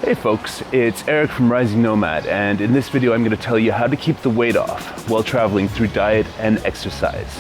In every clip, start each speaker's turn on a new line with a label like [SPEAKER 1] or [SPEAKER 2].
[SPEAKER 1] Hey folks, it's Erik from Rising Nomad, and in this video I'm going to tell you how to keep the weight off while traveling through diet and exercise.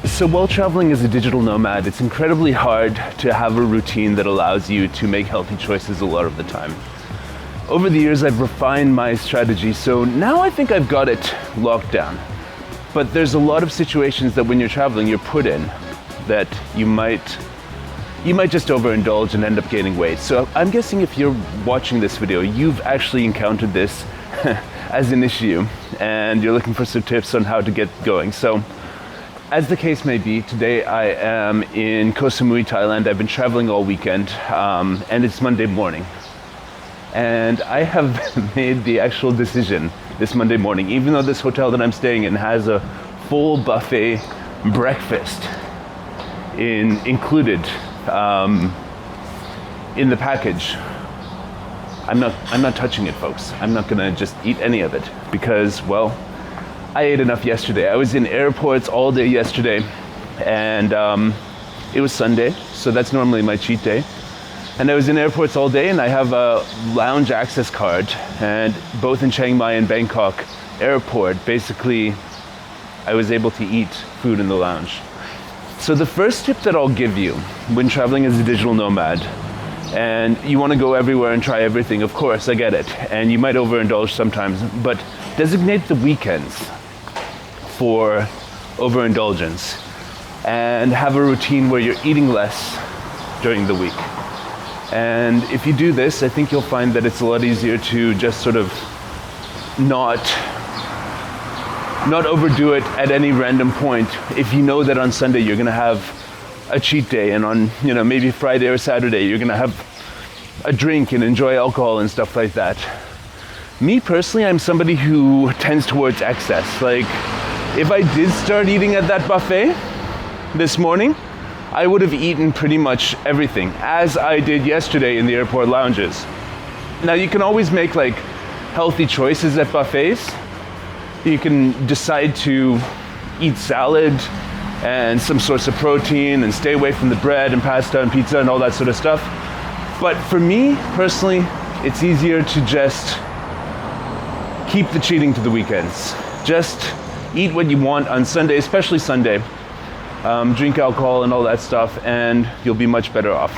[SPEAKER 1] So while traveling as a digital nomad, it's incredibly hard to have a routine that allows you to make healthy choices a lot of the time. Over the years I've refined my strategy, so now I think I've got it locked down. But there's a lot of situations that when you're traveling, you're put in that you might just overindulge and end up gaining weight. So I'm guessing if you're watching this video, you've actually encountered this as an issue and you're looking for some tips on how to get going. So as the case may be, today I am in Koh Samui, Thailand. I've been traveling all weekend and it's Monday morning. And I have made the actual decision this Monday morning, even though this hotel that I'm staying in has a full buffet breakfast included in the package. I'm not touching it, folks. I'm not gonna just eat any of it because, well, I ate enough yesterday. I was in airports all day yesterday, and it was Sunday, so that's normally my cheat day. And I was in airports all day, and I have a lounge access card, and both in Chiang Mai and Bangkok airport, basically, I was able to eat food in the lounge. So the first tip that I'll give you when traveling as a digital nomad, and you want to go everywhere and try everything, of course, I get it, and you might overindulge sometimes, but designate the weekends for overindulgence and have a routine where you're eating less during the week. And if you do this, I think you'll find that it's a lot easier to just sort of not overdo it at any random point. If you know that on Sunday you're gonna have a cheat day, and on, maybe Friday or Saturday you're gonna have a drink and enjoy alcohol and stuff like that. Me personally, I'm somebody who tends towards excess. Like, if I did start eating at that buffet this morning, I would have eaten pretty much everything, as I did yesterday in the airport lounges. Now, you can always make like healthy choices at buffets. You can decide to eat salad and some sorts of protein and stay away from the bread and pasta and pizza and all that sort of stuff. But for me, personally, it's easier to just keep the cheating to the weekends. Just eat what you want on Sunday, especially Sunday. Drink alcohol and all that stuff, and you'll be much better off.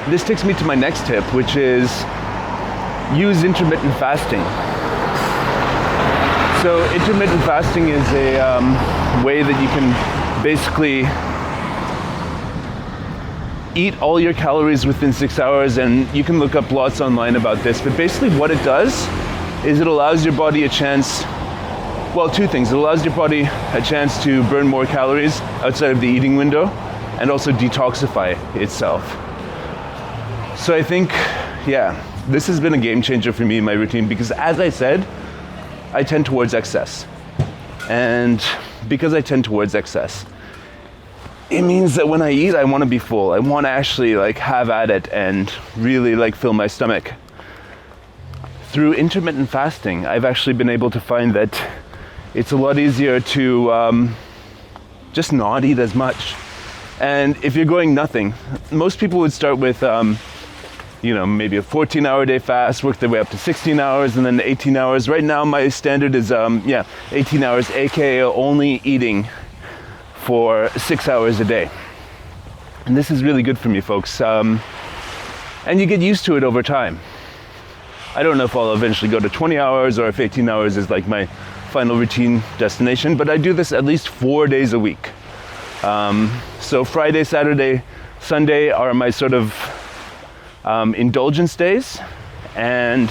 [SPEAKER 1] This takes me to my next tip, which is use intermittent fasting. So intermittent fasting is a way that you can basically eat all your calories within 6 hours, and you can look up lots online about this, but basically what it does is it allows your body a chance. Well, two things. It allows your body a chance to burn more calories outside of the eating window and also detoxify itself. So I think, this has been a game changer for me in my routine because, as I said, I tend towards excess. And because I tend towards excess, it means that when I eat, I want to be full. I want to actually have at it and really fill my stomach. Through intermittent fasting, I've actually been able to find that it's a lot easier to just not eat as much. And if you're going nothing, most people would start with, maybe a 14-hour day fast, work their way up to 16 hours and then 18 hours. Right now, my standard is, 18 hours, aka only eating for 6 hours a day. And this is really good for me, folks. And you get used to it over time. I don't know if I'll eventually go to 20 hours or if 18 hours is my final routine destination, but I do this at least 4 days a week. So Friday, Saturday, Sunday are my sort of indulgence days, and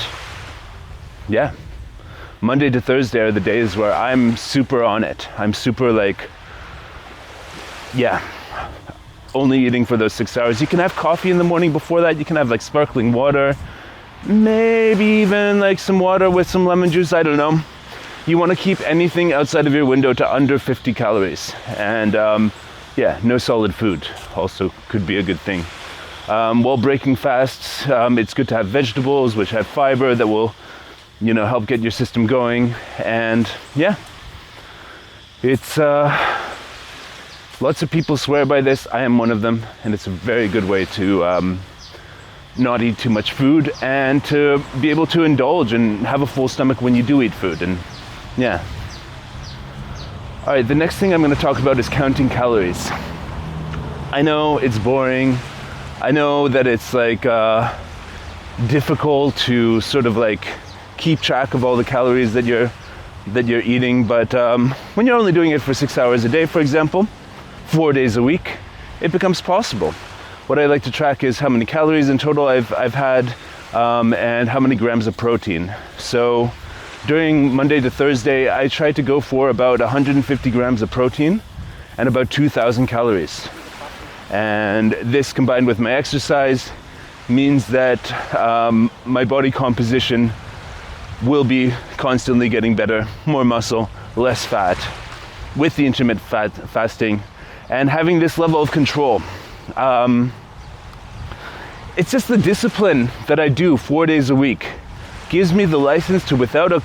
[SPEAKER 1] Monday to Thursday are the days where I'm super on it. I'm super only eating for those 6 hours. You can have coffee in the morning before that. You can have sparkling water, maybe even some water with some lemon juice, I don't know. You want to keep anything outside of your window to under 50 calories. And no solid food also could be a good thing. While breaking fasts, it's good to have vegetables which have fiber that will, help get your system going. And it's Lots of people swear by this. I am one of them, and it's a very good way to not eat too much food and to be able to indulge and have a full stomach when you do eat food. And yeah. All right, the next thing I'm going to talk about is counting calories. I know it's boring. I know that it's like difficult to sort of like keep track of all the calories that you're eating, but when you're only doing it for 6 hours a day, for example, 4 days a week, it becomes possible. What I like to track is how many calories in total I've had and how many grams of protein. So during Monday to Thursday, I try to go for about 150 grams of protein and about 2,000 calories. And this combined with my exercise means that my body composition will be constantly getting better, more muscle, less fat, with the intermittent fasting and having this level of control. It's just the discipline that I do 4 days a week gives me the license to, without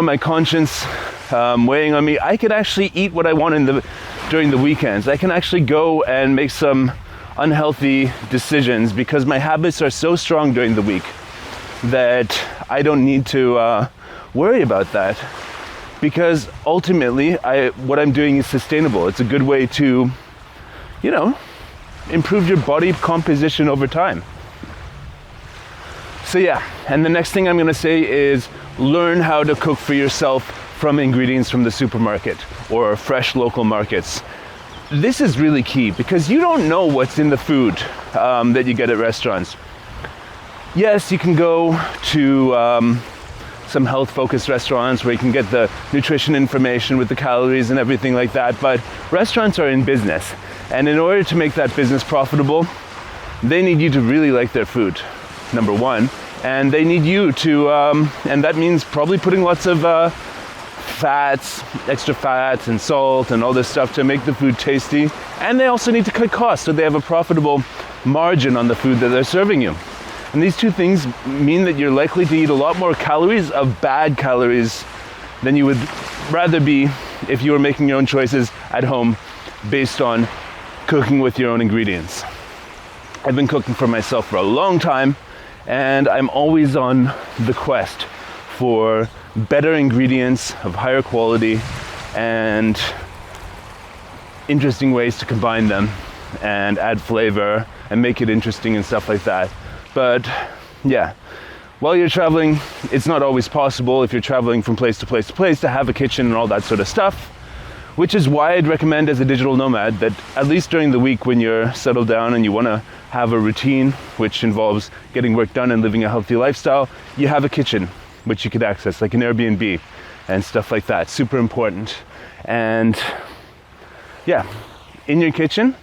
[SPEAKER 1] my conscience weighing on me, I could actually eat what I want during the weekends. I can actually go and make some unhealthy decisions because my habits are so strong during the week that I don't need to worry about that, because ultimately what I'm doing is sustainable. It's a good way to, improve your body composition over time. So yeah, and the next thing I'm going to say is learn how to cook for yourself from ingredients from the supermarket or fresh local markets. This is really key because you don't know what's in the food that you get at restaurants. Yes, you can go to some health-focused restaurants where you can get the nutrition information with the calories and everything like that, but restaurants are in business. And in order to make that business profitable, they need you to really like their food, number one. And they need you to, and that means probably putting lots of fats, extra fats and salt and all this stuff to make the food tasty. And they also need to cut costs so they have a profitable margin on the food that they're serving you. And these two things mean that you're likely to eat a lot more calories of bad calories than you would rather be if you were making your own choices at home based on cooking with your own ingredients. I've been cooking for myself for a long time, and I'm always on the quest for better ingredients of higher quality and interesting ways to combine them and add flavor and make it interesting and stuff like that. But yeah, while you're traveling, it's not always possible if you're traveling from place to place to place to have a kitchen and all that sort of stuff, which is why I'd recommend as a digital nomad that at least during the week when you're settled down and you want to have a routine which involves getting work done and living a healthy lifestyle, you have a kitchen which you could access, like an Airbnb and stuff like that. Super important. And yeah, in your kitchen,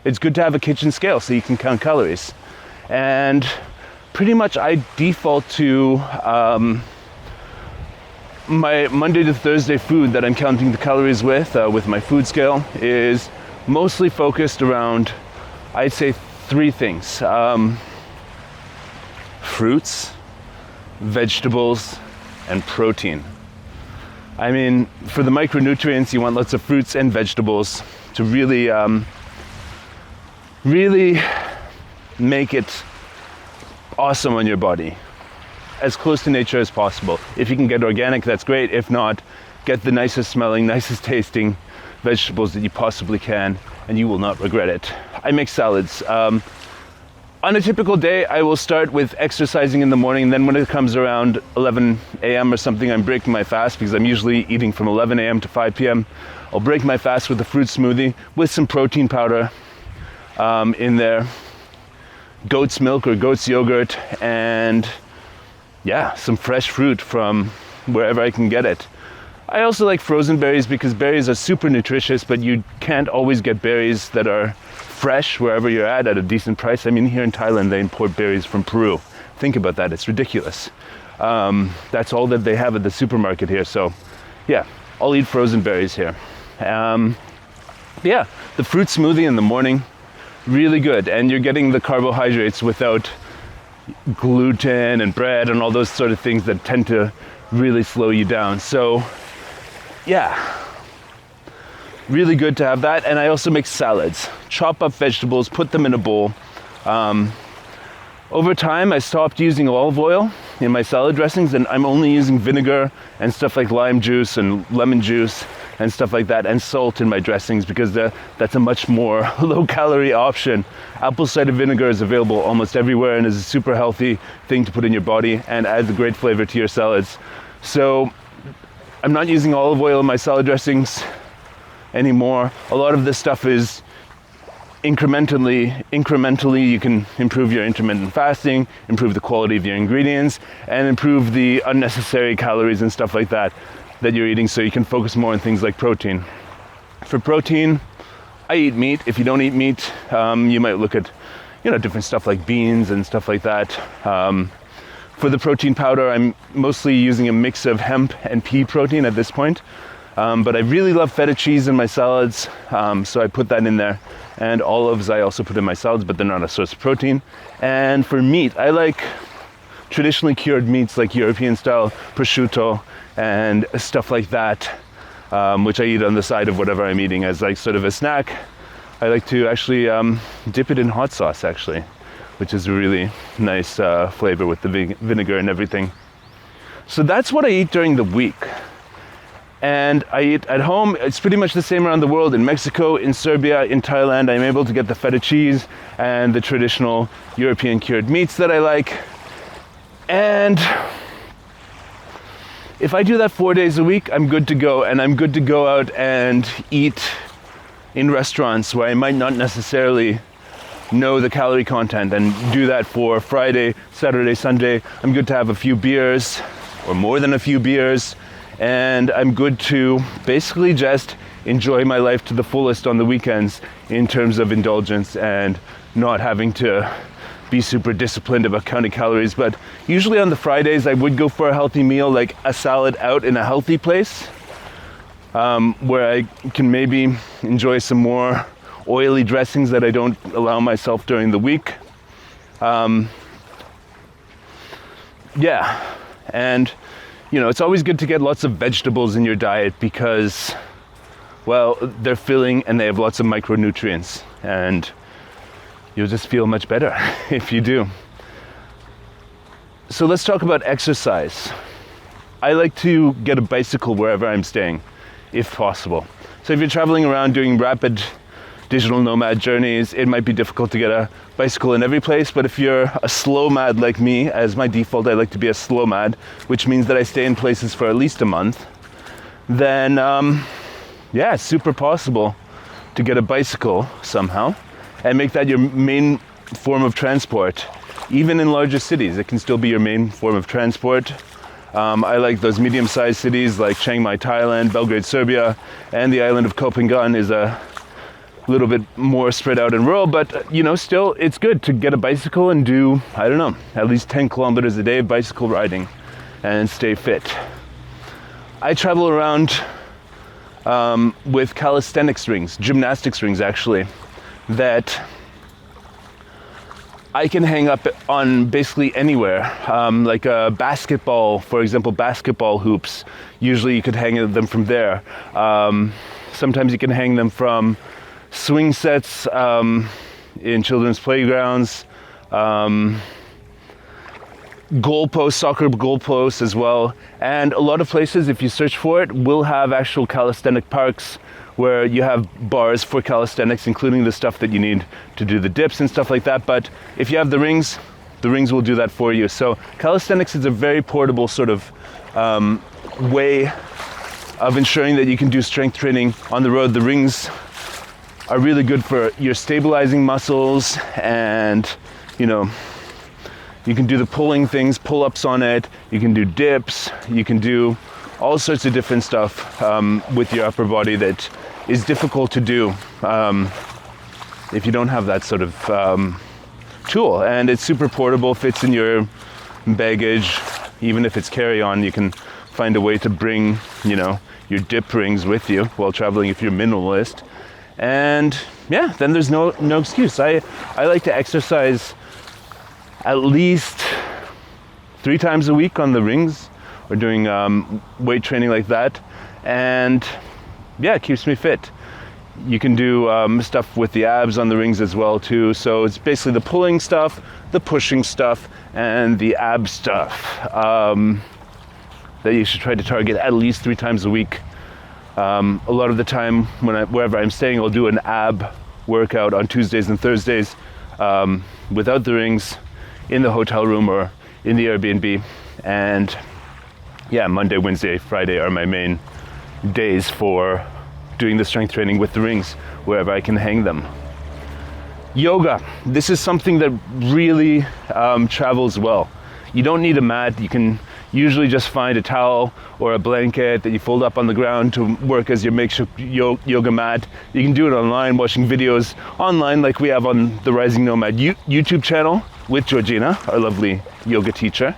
[SPEAKER 1] it's good to have a kitchen scale so you can count calories. And pretty much I default to my Monday to Thursday food that I'm counting the calories with my food scale is mostly focused around, I'd say, 3 things. Fruits, vegetables, and protein. I mean, for the micronutrients, you want lots of fruits and vegetables to really make it awesome on your body, as close to nature as possible. If you can get organic, that's great. If not, get the nicest smelling, nicest tasting vegetables that you possibly can, and you will not regret it. I make salads. On a typical day, I will start with exercising in the morning. Then when it comes around 11 a.m. or something, I'm breaking my fast because I'm usually eating from 11 a.m. to 5 p.m. I'll break my fast with a fruit smoothie with some protein powder in there, goat's milk or goat's yogurt, and yeah, some fresh fruit from wherever I can get it. I also like frozen berries because berries are super nutritious, but you can't always get berries that are fresh wherever you're at a decent price. I mean, here in Thailand, they import berries from Peru. Think about that, it's ridiculous. That's all that they have at the supermarket here. So yeah, I'll eat frozen berries here. Yeah, the fruit smoothie in the morning, really good. And you're getting the carbohydrates without gluten and bread and all those sort of things that tend to really slow you down. So yeah, really good to have that. And I also make salads, chop up vegetables, put them in a bowl. Over time, I stopped using olive oil in my salad dressings, and I'm only using vinegar and stuff like lime juice and lemon juice and stuff like that, and salt in my dressings, because that's a much more low-calorie option. Apple cider vinegar is available almost everywhere and is a super healthy thing to put in your body and adds a great flavor to your salads. So I'm not using olive oil in my salad dressings anymore. A lot of this stuff is incrementally you can improve your intermittent fasting, improve the quality of your ingredients, and improve the unnecessary calories and stuff like that you're eating, so you can focus more on things like protein. For protein, I eat meat. If you don't eat meat, you might look at different stuff like beans and stuff like that. For the protein powder, I'm mostly using a mix of hemp and pea protein at this point. But I really love feta cheese in my salads, so I put that in there. And olives I also put in my salads, but they're not a source of protein. And for meat, I like traditionally cured meats like European style prosciutto and stuff like that, which I eat on the side of whatever I'm eating as like sort of a snack. I like to actually dip it in hot sauce, actually, which is a really nice flavor with the vinegar and everything. So that's what I eat during the week. And I eat at home. It's pretty much the same around the world. In Mexico, in Serbia, in Thailand, I'm able to get the feta cheese and the traditional European cured meats that I like. And if I do that 4 days a week, I'm good to go. And I'm good to go out and eat in restaurants where I might not necessarily know the calorie content, and do that for Friday, Saturday, Sunday. I'm good to have a few beers or more than a few beers. And I'm good to basically just enjoy my life to the fullest on the weekends in terms of indulgence and not having to be super disciplined about counting calories. But usually on the Fridays, I would go for a healthy meal, like a salad out in a healthy place, where I can maybe enjoy some more oily dressings that I don't allow myself during the week. And it's always good to get lots of vegetables in your diet because, well, they're filling and they have lots of micronutrients, and you'll just feel much better if you do. So let's talk about exercise. I like to get a bicycle wherever I'm staying, if possible. So if you're traveling around doing rapid digital nomad journeys, it might be difficult to get a bicycle in every place, but if you're a slow mad like me, as my default I like to be a slow mad, which means that I stay in places for at least a month, then it's super possible to get a bicycle somehow and make that your main form of transport. Even in larger cities, it can still be your main form of transport. I like those medium-sized cities like Chiang Mai, Thailand, Belgrade, Serbia, and the island of Koh Phangan is a little bit more spread out and rural, but still it's good to get a bicycle and do, at least 10 kilometers a day of bicycle riding and stay fit. I travel around with calisthenics rings, gymnastics rings actually, that I can hang up on basically anywhere, like a basketball, for example, basketball hoops. Usually you could hang them from there. Sometimes you can hang them from swing sets in children's playgrounds, goalposts, soccer goalposts as well. And a lot of places, if you search for it, will have actual calisthenic parks where you have bars for calisthenics, including the stuff that you need to do the dips and stuff like that. But if you have the rings will do that for you. So calisthenics is a very portable sort of way of ensuring that you can do strength training on the road. The rings are really good for your stabilizing muscles, and you can do the pulling things, pull-ups on it, you can do dips, you can do all sorts of different stuff with your upper body that is difficult to do if you don't have that sort of tool. And it's super portable, fits in your baggage. Even if it's carry-on, you can find a way to bring your dip rings with you while traveling if you're minimalist. And then there's no excuse. I like to exercise at least 3 times a week on the rings, or doing weight training like that. And yeah, it keeps me fit. You can do stuff with the abs on the rings as well too. So it's basically the pulling stuff, the pushing stuff, and the ab stuff that you should try to target at least 3 times a week. A lot of the time, wherever I'm staying, I'll do an ab workout on Tuesdays and Thursdays without the rings, in the hotel room or in the Airbnb. And yeah, Monday, Wednesday, Friday are my main days for doing the strength training with the rings, wherever I can hang them. Yoga. This is something that really travels well. You don't need a mat. You can usually just find a towel or a blanket that you fold up on the ground to work as your makeshift yoga mat. You can do it online, watching videos online like we have on the Rising Nomad YouTube channel with Georgina, our lovely yoga teacher.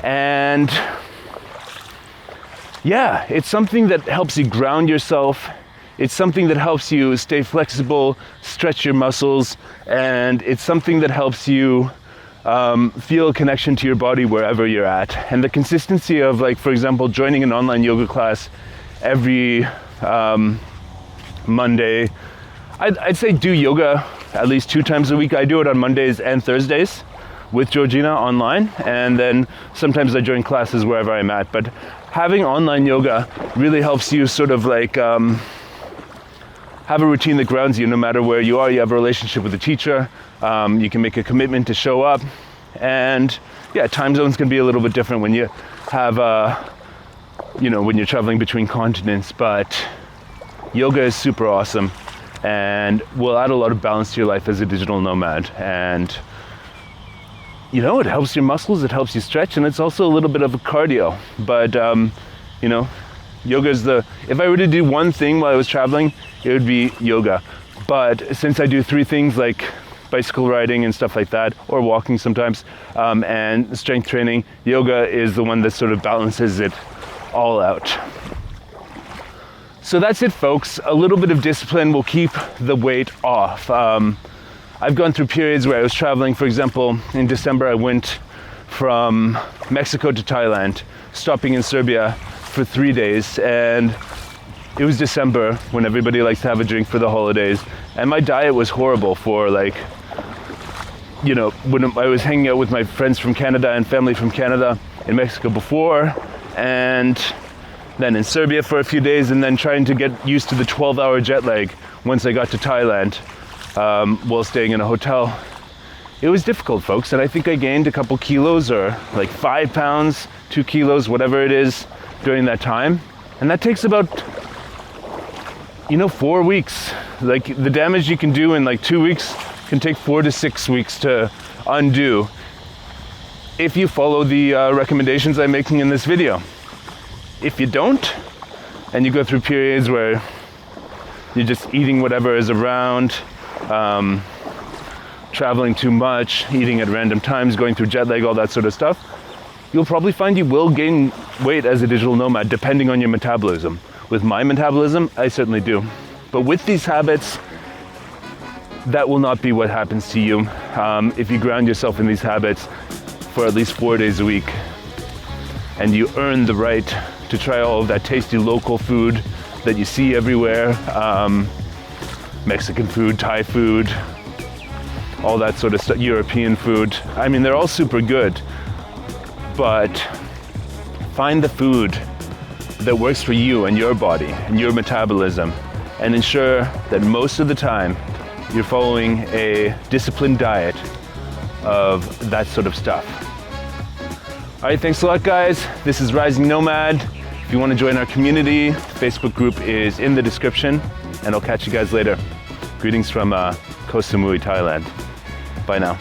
[SPEAKER 1] And yeah, it's something that helps you ground yourself. It's something that helps you stay flexible, stretch your muscles, and it's something that helps you feel a connection to your body wherever you're at. And the consistency of, like, for example, joining an online yoga class every Monday. I'd say do yoga at least 2 times a week. I do it on Mondays and Thursdays with Georgina online, and then sometimes I join classes wherever I'm at. But having online yoga really helps you sort of like have a routine that grounds you no matter where you are. You have a relationship with the teacher. You can make a commitment to show up. And yeah, time zones can be a little bit different when you have, when you're traveling between continents. But yoga is super awesome and will add a lot of balance to your life as a digital nomad. And it helps your muscles, it helps you stretch, and it's also a little bit of a cardio. But yoga is if I were to do one thing while I was traveling, it would be yoga. But since I do 3 things like bicycle riding and stuff like that, or walking sometimes, and strength training, yoga is the one that sort of balances it all out. So that's it, folks. A little bit of discipline will keep the weight off. I've gone through periods where I was traveling. For example, in December, I went from Mexico to Thailand, stopping in Serbia for 3 days. And it was December, when everybody likes to have a drink for the holidays. And my diet was horrible for when I was hanging out with my friends from Canada and family from Canada in Mexico before, and then in Serbia for a few days, and then trying to get used to the 12-hour jet lag once I got to Thailand. While staying in a hotel. It was difficult, folks, and I think I gained a couple kilos, or like 5 pounds, 2 kilos, whatever it is, during that time. And that takes about 4 weeks. Like, the damage you can do in like 2 weeks can take 4 to 6 weeks to undo if you follow the recommendations I'm making in this video. If you don't, and you go through periods where you're just eating whatever is around, traveling too much, eating at random times, going through jet lag, all that sort of stuff, you'll probably find you will gain weight as a digital nomad depending on your metabolism. With my metabolism, I certainly do. But with these habits, that will not be what happens to you if you ground yourself in these habits for at least 4 days a week, and you earn the right to try all of that tasty local food that you see everywhere. Mexican food, Thai food, all that sort of stuff, European food. I mean, they're all super good, but find the food that works for you and your body and your metabolism, and ensure that most of the time you're following a disciplined diet of that sort of stuff. All right, thanks a lot, guys. This is Rising Nomad. If you want to join our community, the Facebook group is in the description, and I'll catch you guys later. Greetings from Koh Samui, Thailand. Bye now.